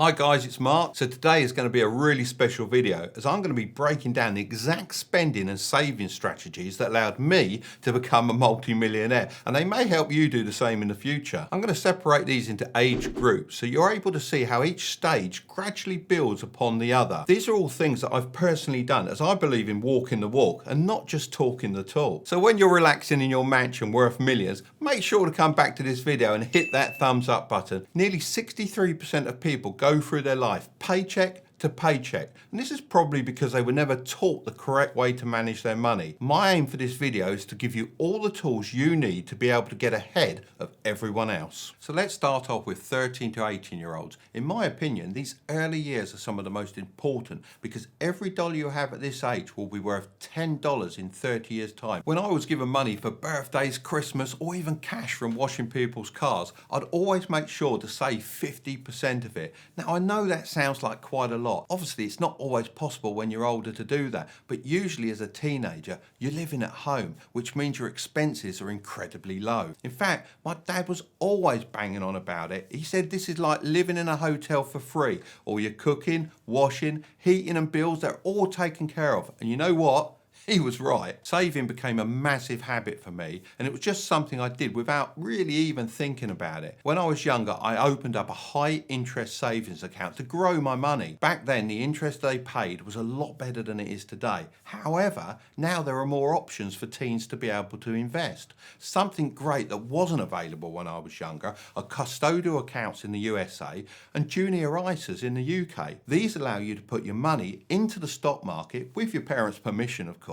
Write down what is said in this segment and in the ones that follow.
Hi guys, it's Mark. So today is going to be a really special video as I'm going to be breaking down the exact spending and saving strategies that allowed me to become a multi-millionaire, and they may help you do the same in the future. I'm going to separate these into age groups so you're able to see how each stage gradually builds upon the other. These are all things that I've personally done as I believe in walking the walk and not just talking the talk. So when you're relaxing in your mansion worth millions, make sure to come back to this video and hit that thumbs up button. Nearly 63% of people go through their life paycheck to paycheck, and this is probably because they were never taught the correct way to manage their money. My aim for this video is to give you all the tools you need to be able to get ahead of everyone else. So let's start off with 13 to 18 year olds. In my opinion, these early years are some of the most important because every dollar you have at this age will be worth $10 in 30 years time. When I was given money for birthdays, Christmas, or even cash from washing people's cars, I'd always make sure to save 50% of it. Now I know that sounds like quite a lot. Obviously, it's not always possible when you're older to do that, but usually as a teenager, you're living at home, which means your expenses are incredibly low. In fact, my dad was always banging on about it. He said this is like living in a hotel for free. All your cooking, washing, heating and bills, they're all taken care of. And you know what? He was right. Saving became a massive habit for me, and it was just something I did without really even thinking about it. When I was younger, I opened up a high interest savings account to grow my money. Back then, the interest they paid was a lot better than it is today. However, now there are more options for teens to be able to invest. Something great that wasn't available when I was younger are custodial accounts in the USA and junior ISAs in the UK. These allow you to put your money into the stock market with your parents' permission, of course.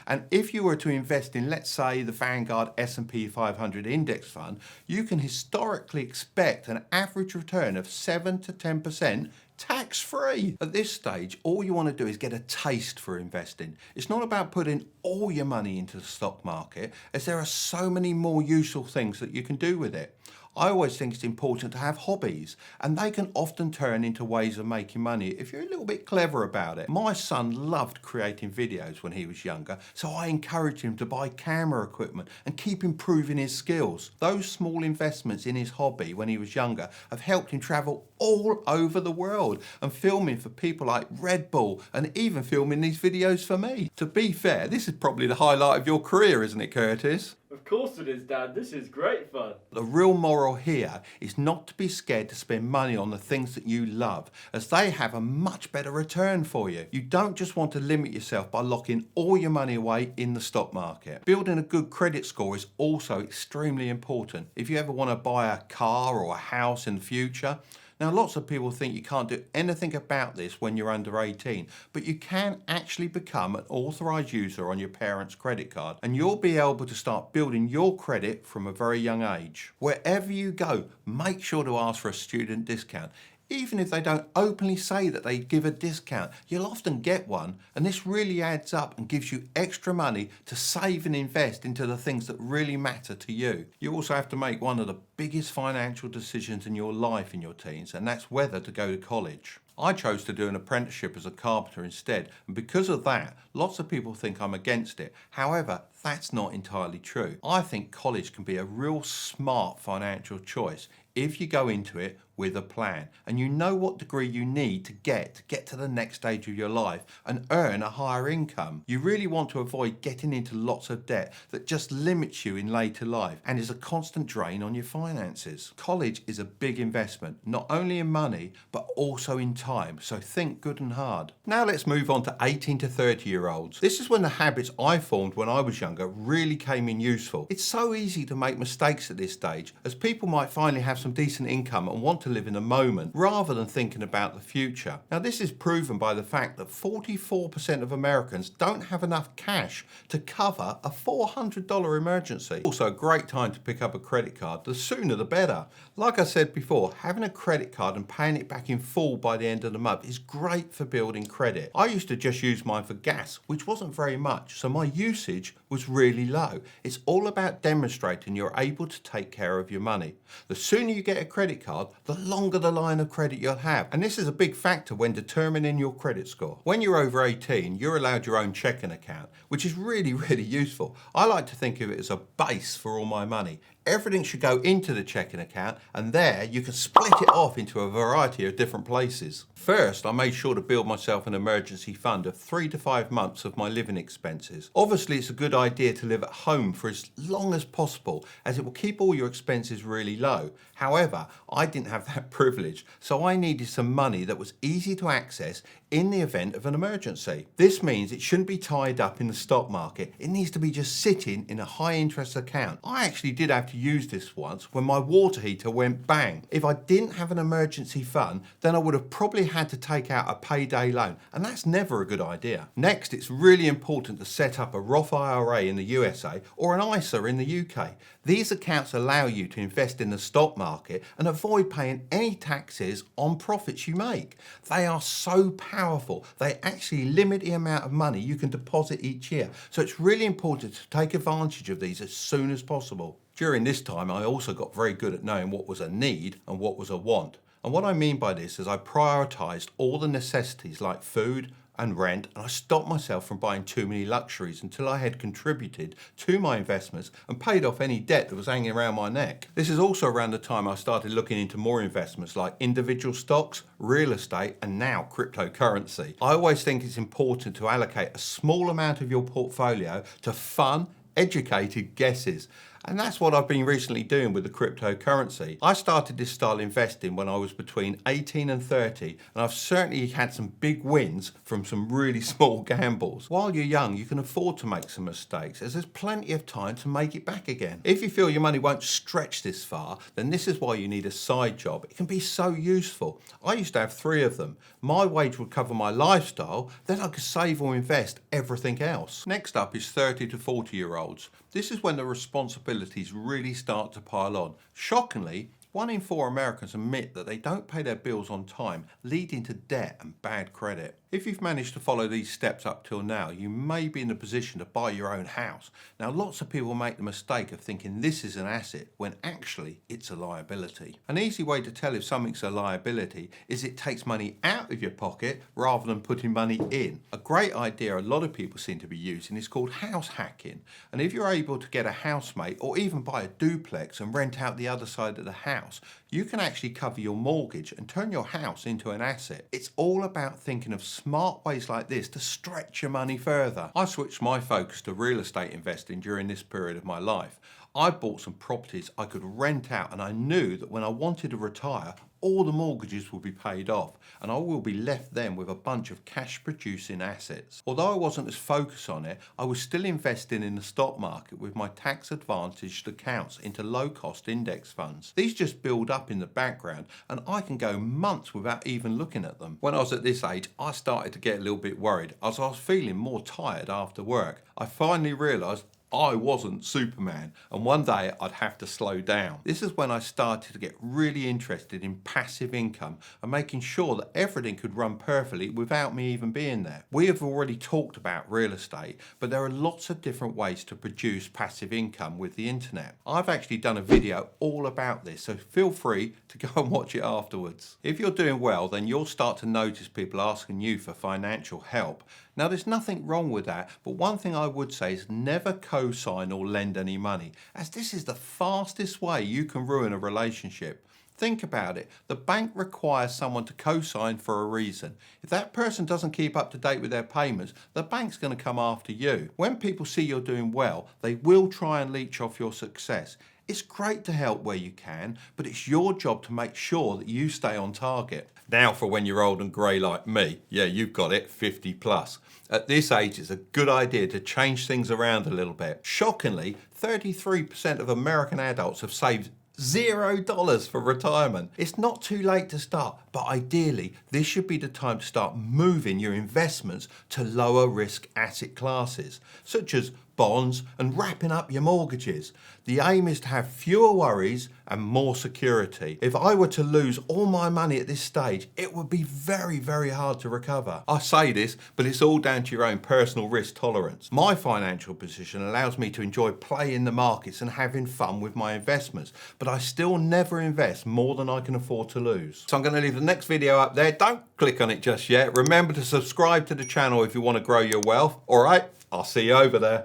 And if you were to invest in, let's say, the Vanguard S&P 500 index fund, you can historically expect an average return of 7 to 10% tax-free. At this stage, all you want to do is get a taste for investing. It's not about putting all your money into the stock market, as there are so many more useful things that you can do with it. I always think it's important to have hobbies, and they can often turn into ways of making money if you're a little bit clever about it. My son loved creating videos when he was younger, so I encouraged him to buy camera equipment and keep improving his skills. Those small investments in his hobby when he was younger have helped him travel all over the world and filming for people like Red Bull and even filming these videos for me. To be fair, this is probably the highlight of your career, isn't it, Curtis? Of course it is, Dad. This is great fun. The real moral here is not to be scared to spend money on the things that you love, as they have a much better return for you. You don't just want to limit yourself by locking all your money away in the stock market. Building a good credit score is also extremely important if you ever want to buy a car or a house in the future. Now, lots of people think you can't do anything about this when you're under 18, but you can actually become an authorized user on your parents' credit card, and you'll be able to start building your credit from a very young age. Wherever you go, make sure to ask for a student discount. Even if they don't openly say that they give a discount, you'll often get one, and this really adds up and gives you extra money to save and invest into the things that really matter to you. You also have to make one of the biggest financial decisions in your life in your teens, and that's whether to go to college. I chose to do an apprenticeship as a carpenter instead, and because of that, lots of people think I'm against it. However, that's not entirely true. I think college can be a real smart financial choice if you go into it with a plan and you know what degree you need to get to the next stage of your life and earn a higher income. You really want to avoid getting into lots of debt that just limits you in later life and is a constant drain on your finances. College is a big investment, not only in money but also in time, so think good and hard. Now let's move on to 18 to 30 year olds. This is when the habits I formed when I was younger really came in useful. It's so easy to make mistakes at this stage, as people might finally have some decent income and want to live in the moment rather than thinking about the future. Now, this is proven by the fact that 44% of Americans don't have enough cash to cover a $400 emergency. Also a great time to pick up a credit card. The sooner the better. Like I said before, having a credit card and paying it back in full by the end of the month is great for building credit. I used to just use mine for gas, which wasn't very much, so my usage was really low. It's all about demonstrating you're able to take care of your money. The sooner you get a credit card, the the longer the line of credit you'll have. And this is a big factor when determining your credit score. When you're over 18, you're allowed your own checking account, which is really, really useful. I like to think of it as a base for all my money. Everything should go into the checking account, and there you can split it off into a variety of different places. First, I made sure to build myself an emergency fund of 3 to 5 months of my living expenses. Obviously, it's a good idea to live at home for as long as possible, as it will keep all your expenses really low. However, I didn't have that privilege, so I needed some money that was easy to access in the event of an emergency. This means it shouldn't be tied up in the stock market. It needs to be just sitting in a high interest account. I actually did have to use this once when my water heater went bang. If I didn't have an emergency fund, then I would have probably had to take out a payday loan, and that's never a good idea. Next, it's really important to set up a Roth IRA in the USA or an ISA in the UK. These accounts allow you to invest in the stock market and avoid paying any taxes on profits you make. They are so powerful. They actually limit the amount of money you can deposit each year. So it's really important to take advantage of these as soon as possible. During this time, I also got very good at knowing what was a need and what was a want. And what I mean by this is I prioritized all the necessities like food and rent, and I stopped myself from buying too many luxuries until I had contributed to my investments and paid off any debt that was hanging around my neck. This is also around the time I started looking into more investments like individual stocks, real estate, and now cryptocurrency. I always think it's important to allocate a small amount of your portfolio to fun, educated guesses. And that's what I've been recently doing with the cryptocurrency. I started this style investing when I was between 18 and 30, and I've certainly had some big wins from some really small gambles. While you're young, you can afford to make some mistakes, as there's plenty of time to make it back again. If you feel your money won't stretch this far, then this is why you need a side job. It can be so useful. I used to have 3 of them. My wage would cover my lifestyle, then I could save or invest everything else. Next up is 30 to 40-year-olds. This is when the responsibilities really start to pile on. Shockingly, 1 in 4 Americans admit that they don't pay their bills on time, leading to debt and bad credit. If you've managed to follow these steps up till now, you may be in a position to buy your own house. Now, lots of people make the mistake of thinking this is an asset when actually it's a liability. An easy way to tell if something's a liability is it takes money out of your pocket rather than putting money in. A great idea a lot of people seem to be using is called house hacking. And if you're able to get a housemate or even buy a duplex and rent out the other side of the house, you can actually cover your mortgage and turn your house into an asset. It's all about thinking of smart ways like this to stretch your money further. I switched my focus to real estate investing during this period of my life. I bought some properties I could rent out, and I knew that when I wanted to retire, all the mortgages will be paid off, and I will be left then with a bunch of cash producing assets. Although I wasn't as focused on it, I was still investing in the stock market with my tax advantaged accounts into low cost index funds. These just build up in the background, and I can go months without even looking at them. When I was at this age, I started to get a little bit worried as I was feeling more tired after work. I finally realised I wasn't Superman, and one day I'd have to slow down. This is when I started to get really interested in passive income and making sure that everything could run perfectly without me even being there. We have already talked about real estate, but there are lots of different ways to produce passive income with the internet. I've actually done a video all about this, so feel free to go and watch it afterwards. If you're doing well, then you'll start to notice people asking you for financial help. Now, there's nothing wrong with that, but one thing I would say is never co-sign or lend any money, as this is the fastest way you can ruin a relationship. Think about it. The bank requires someone to co-sign for a reason. If that person doesn't keep up to date with their payments, the bank's going to come after you. When people see you're doing well, they will try and leech off your success. It's great to help where you can, but it's your job to make sure that you stay on target. Now for when you're old and grey like me. Yeah, you've got it, 50 plus. At this age, it's a good idea to change things around a little bit. Shockingly, 33% of American adults have saved $0 for retirement. It's not too late to start, but ideally, this should be the time to start moving your investments to lower risk asset classes, such as bonds, and wrapping up your mortgages. The aim is to have fewer worries and more security. If I were to lose all my money at this stage, it would be very, very hard to recover. I say this, but it's all down to your own personal risk tolerance. My financial position allows me to enjoy playing the markets and having fun with my investments, but I still never invest more than I can afford to lose. So I'm going to leave the next video up there. Don't click on it just yet. Remember to subscribe to the channel if you want to grow your wealth. All right, I'll see you over there.